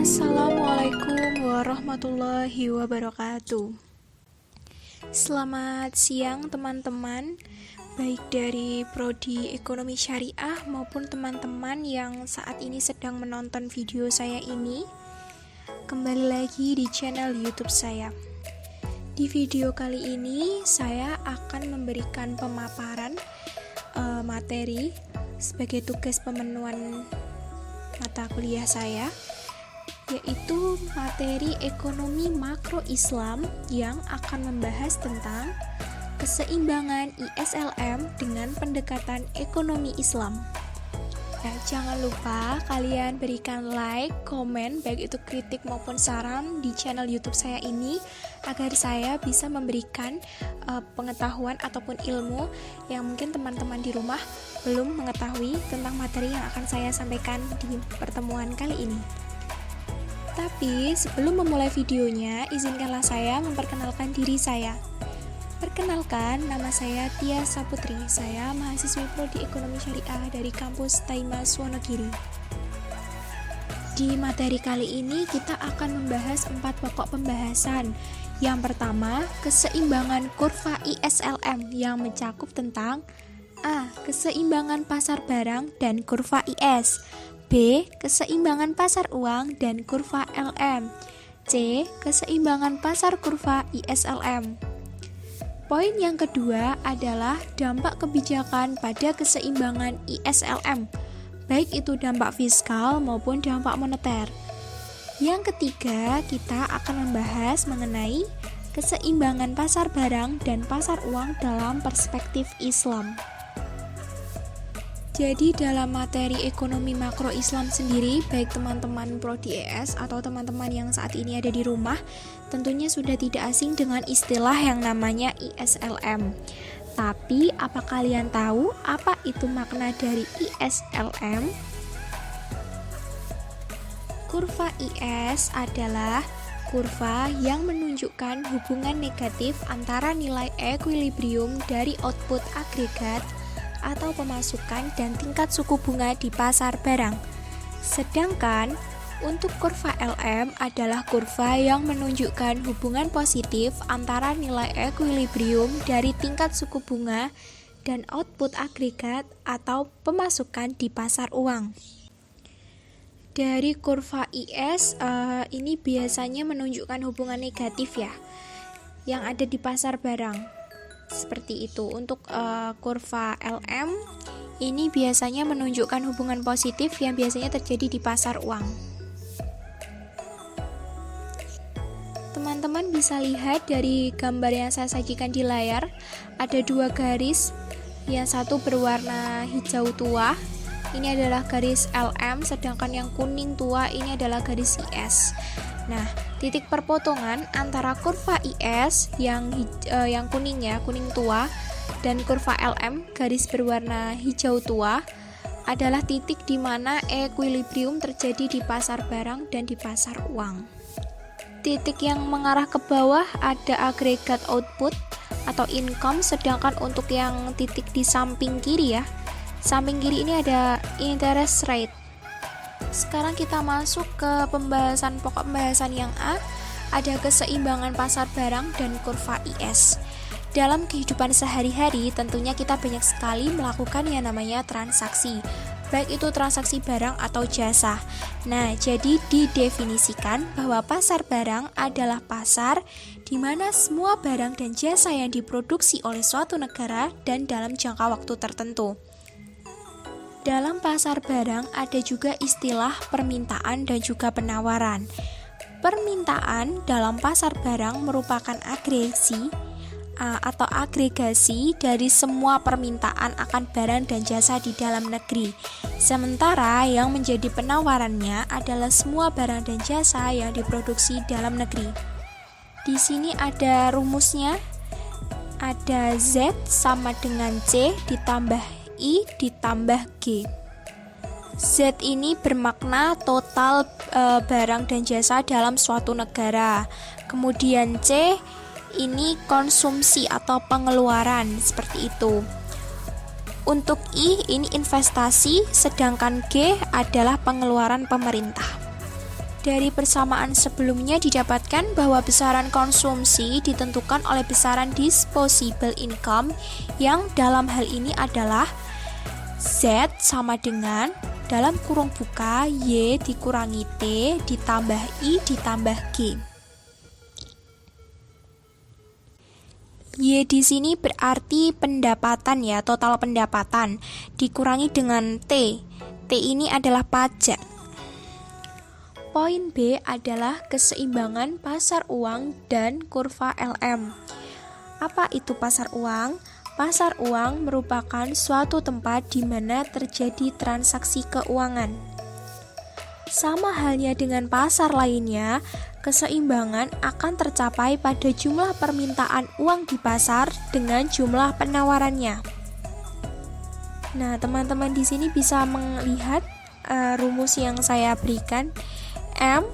Assalamualaikum warahmatullahi wabarakatuh. Selamat siang teman-teman, baik dari Prodi Ekonomi Syariah maupun teman-teman yang saat ini sedang menonton video saya ini. Kembali lagi di channel YouTube saya. Di video kali ini saya akan memberikan pemaparan materi sebagai tugas pemenuhan mata kuliah saya, yaitu materi ekonomi makro Islam yang akan membahas tentang keseimbangan ISLM dengan pendekatan ekonomi Islam. Nah, jangan lupa kalian berikan like, komen, baik itu kritik maupun saran di channel YouTube saya ini agar saya bisa memberikan pengetahuan ataupun ilmu yang mungkin teman-teman di rumah belum mengetahui tentang materi yang akan saya sampaikan di pertemuan kali ini. Tapi sebelum memulai videonya, izinkanlah saya memperkenalkan diri saya. Perkenalkan, nama saya Tia Saputri. Saya mahasiswi Prodi Ekonomi Syariah dari kampus Taimas Wonogiri. Di materi kali ini kita akan membahas 4 pokok pembahasan. Yang pertama, keseimbangan kurva ISLM yang mencakup tentang A. Keseimbangan pasar barang dan kurva IS. B. Keseimbangan pasar uang dan kurva LM. C. Keseimbangan pasar kurva ISLM. Poin yang kedua adalah dampak kebijakan pada keseimbangan ISLM, baik itu dampak fiskal maupun dampak moneter. Yang ketiga, kita akan membahas mengenai keseimbangan pasar barang dan pasar uang dalam perspektif Islam. Jadi dalam materi ekonomi makro Islam sendiri, baik teman-teman Prodi ES atau teman-teman yang saat ini ada di rumah, tentunya sudah tidak asing dengan istilah yang namanya ISLM. Tapi, apa kalian tahu apa itu makna dari ISLM? Kurva IS adalah kurva yang menunjukkan hubungan negatif antara nilai ekuilibrium dari output agregat atau pemasukan dan tingkat suku bunga di pasar barang. Sedangkan untuk kurva LM adalah kurva yang menunjukkan hubungan positif antara nilai ekuilibrium dari tingkat suku bunga dan output agregat atau pemasukan di pasar uang. Dari kurva IS ini biasanya menunjukkan hubungan negatif ya, yang ada di pasar barang. Seperti itu. Untuk kurva LM ini biasanya menunjukkan hubungan positif yang biasanya terjadi di pasar uang. Teman-teman bisa lihat dari gambar yang saya sajikan di layar, ada 2 garis, yang satu berwarna hijau tua, ini adalah garis LM, sedangkan yang kuning tua ini adalah garis IS. Nah, titik perpotongan antara kurva IS yang kuning ya, kuning tua, dan kurva LM garis berwarna hijau tua adalah titik di mana ekuilibrium terjadi di pasar barang dan di pasar uang. Titik yang mengarah ke bawah ada agregat output atau income, sedangkan untuk yang titik di samping kiri ya, samping kiri ini ada interest rate. Sekarang kita masuk ke pokok pembahasan yang A, ada keseimbangan pasar barang dan kurva IS. Dalam kehidupan sehari-hari tentunya kita banyak sekali melakukan yang namanya transaksi, baik itu transaksi barang atau jasa. Nah, jadi didefinisikan bahwa pasar barang adalah pasar di mana semua barang dan jasa yang diproduksi oleh suatu negara dan dalam jangka waktu tertentu. Dalam pasar barang ada juga istilah permintaan dan juga penawaran. Permintaan dalam pasar barang merupakan agregasi dari semua permintaan akan barang dan jasa di dalam negeri. Sementara yang menjadi penawarannya adalah semua barang dan jasa yang diproduksi dalam negeri. Di sini ada rumusnya. Ada Z sama dengan C ditambah I ditambah G. Z ini bermakna total barang dan jasa dalam suatu negara. Kemudian C ini konsumsi atau pengeluaran, seperti itu. Untuk I ini investasi, sedangkan G adalah pengeluaran pemerintah. Dari persamaan sebelumnya didapatkan bahwa besaran konsumsi ditentukan oleh besaran disposable income yang dalam hal ini adalah Z sama dengan dalam kurung buka Y dikurangi T ditambah I ditambah G. Y di sini berarti pendapatan ya, total pendapatan dikurangi dengan T. T ini adalah pajak. Poin B adalah keseimbangan pasar uang dan kurva LM. Apa itu pasar uang? Pasar uang merupakan suatu tempat di mana terjadi transaksi keuangan. Sama halnya dengan pasar lainnya, keseimbangan akan tercapai pada jumlah permintaan uang di pasar dengan jumlah penawarannya. Nah, teman-teman di sini bisa melihat rumus yang saya berikan. M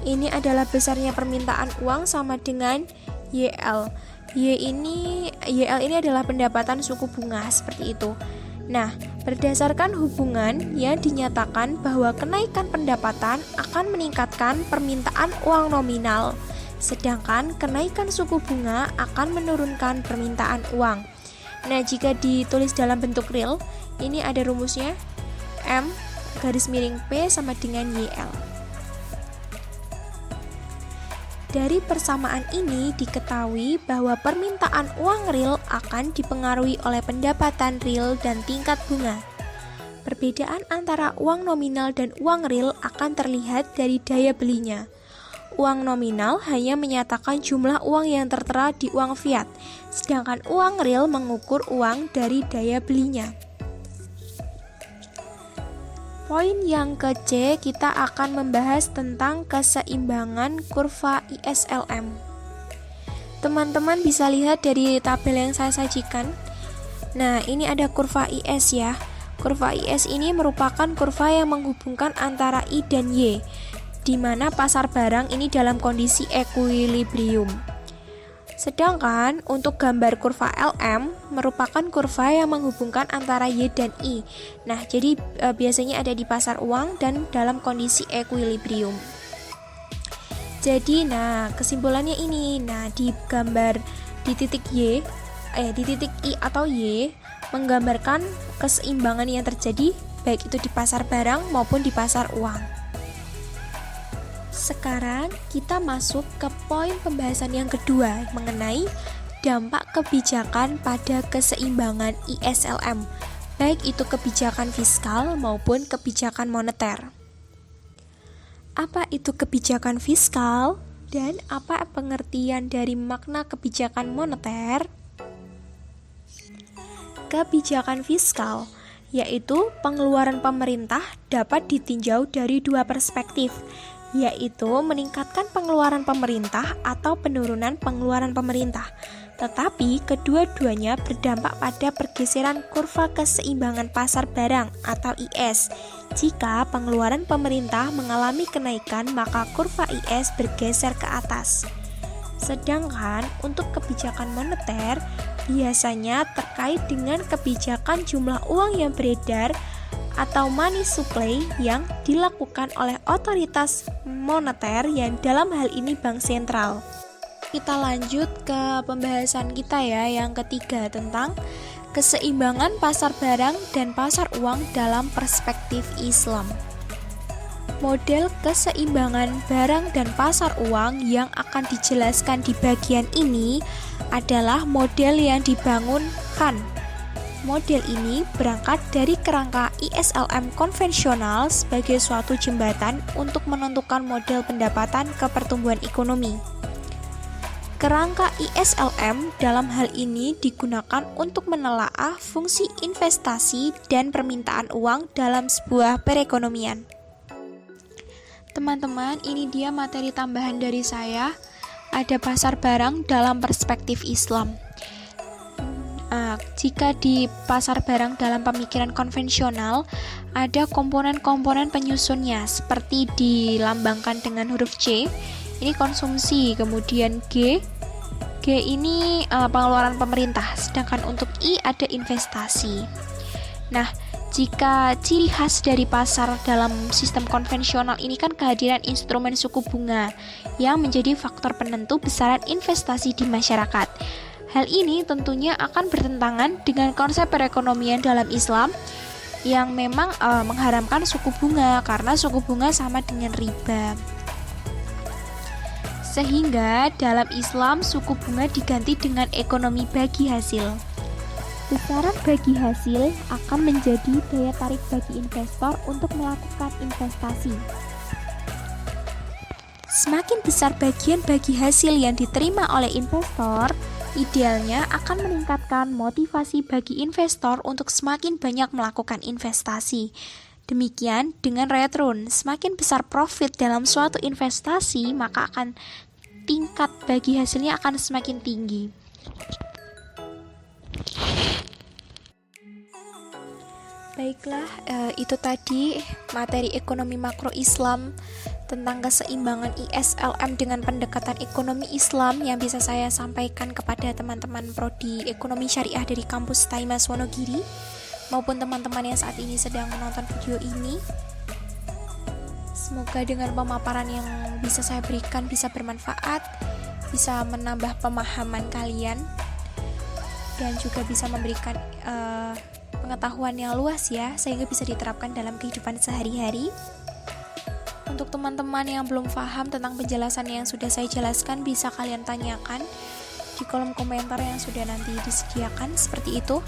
ini adalah besarnya permintaan uang sama dengan YL. YL ini adalah pendapatan suku bunga, seperti itu. Nah, berdasarkan hubungan yang dinyatakan bahwa kenaikan pendapatan akan meningkatkan permintaan uang nominal, sedangkan kenaikan suku bunga akan menurunkan permintaan uang. Nah, jika ditulis dalam bentuk real, ini ada rumusnya M garis miring P sama dengan YL. Dari persamaan ini diketahui bahwa permintaan uang real akan dipengaruhi oleh pendapatan real dan tingkat bunga. Perbedaan antara uang nominal dan uang real akan terlihat dari daya belinya. Uang nominal hanya menyatakan jumlah uang yang tertera di uang fiat, sedangkan uang real mengukur uang dari daya belinya. Poin yang ke C, kita akan membahas tentang keseimbangan kurva ISLM. Teman-teman bisa lihat dari tabel yang saya sajikan. Nah, ini ada kurva IS ya. Kurva IS ini merupakan kurva yang menghubungkan antara I dan Y, di mana pasar barang ini dalam kondisi equilibrium. Sedangkan untuk gambar kurva LM merupakan kurva yang menghubungkan antara Y dan I. Nah, jadi biasanya ada di pasar uang dan dalam kondisi equilibrium. Jadi, kesimpulannya ini. Nah, di gambar di titik di titik I atau Y menggambarkan keseimbangan yang terjadi baik itu di pasar barang maupun di pasar uang. Sekarang kita masuk ke poin pembahasan yang kedua mengenai dampak kebijakan pada keseimbangan ISLM, baik itu kebijakan fiskal maupun kebijakan moneter. Apa itu kebijakan fiskal dan apa pengertian dari makna kebijakan moneter? Kebijakan fiskal yaitu pengeluaran pemerintah dapat ditinjau dari dua perspektif, yaitu meningkatkan pengeluaran pemerintah atau penurunan pengeluaran pemerintah. Tetapi kedua-duanya berdampak pada pergeseran kurva keseimbangan pasar barang atau IS. Jika pengeluaran pemerintah mengalami kenaikan, maka kurva IS bergeser ke atas. Sedangkan untuk kebijakan moneter biasanya terkait dengan kebijakan jumlah uang yang beredar atau money supply yang dilakukan oleh otoritas moneter yang dalam hal ini bank sentral. Kita lanjut ke pembahasan kita ya yang ketiga tentang keseimbangan pasar barang dan pasar uang dalam perspektif Islam. Model keseimbangan barang dan pasar uang yang akan dijelaskan di bagian ini adalah model yang dibangun Khan. Model ini berangkat dari kerangka ISLM konvensional sebagai suatu jembatan untuk menentukan model pendapatan ke pertumbuhan ekonomi. Kerangka ISLM dalam hal ini digunakan untuk menelaah fungsi investasi dan permintaan uang dalam sebuah perekonomian. Teman-teman, ini dia materi tambahan dari saya. Ada pasar barang dalam perspektif Islam. Jika di pasar barang dalam pemikiran konvensional, ada komponen-komponen penyusunnya seperti dilambangkan dengan huruf C, ini konsumsi, kemudian G ini pengeluaran pemerintah, sedangkan untuk I ada investasi. Nah, Jika ciri khas dari pasar dalam sistem konvensional ini kan kehadiran instrumen suku bunga yang menjadi faktor penentu besaran investasi di masyarakat. Hal ini tentunya akan bertentangan dengan konsep perekonomian dalam Islam yang memang mengharamkan suku bunga karena suku bunga sama dengan riba. Sehingga dalam Islam suku bunga diganti dengan ekonomi bagi hasil. Besaran bagi hasil akan menjadi daya tarik bagi investor untuk melakukan investasi. Semakin besar bagian bagi hasil yang diterima oleh investor, idealnya akan meningkatkan motivasi bagi investor untuk semakin banyak melakukan investasi. Demikian dengan return, semakin besar profit dalam suatu investasi, maka akan tingkat bagi hasilnya akan semakin tinggi. Baiklah, itu tadi materi ekonomi makro Islam tentang keseimbangan ISLM dengan pendekatan ekonomi Islam yang bisa saya sampaikan kepada teman-teman prodi ekonomi syariah dari kampus Taimas Wonogiri maupun teman-teman yang saat ini sedang menonton video ini. Semoga dengan pemaparan yang bisa saya berikan bisa bermanfaat, bisa menambah pemahaman kalian, dan juga bisa memberikan pengetahuan yang luas ya, sehingga bisa diterapkan dalam kehidupan sehari-hari. Untuk teman-teman yang belum paham tentang penjelasan yang sudah saya jelaskan, bisa kalian tanyakan di kolom komentar yang sudah nanti disediakan seperti itu.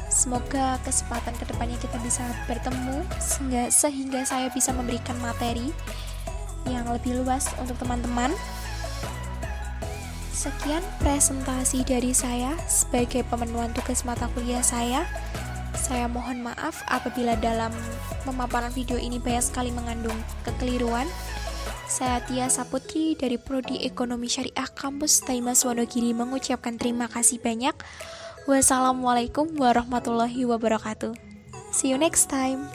Semoga kesempatan kedepannya kita bisa bertemu sehingga saya bisa memberikan materi yang lebih luas untuk teman-teman. Sekian presentasi dari saya sebagai pemenuhan tugas mata kuliah saya. Saya mohon maaf apabila dalam pemaparan video ini banyak sekali mengandung kekeliruan. Saya Tia Saputri dari Prodi Ekonomi Syariah Kampus Taimas Wonogiri mengucapkan terima kasih banyak. Wassalamualaikum warahmatullahi wabarakatuh. See you next time.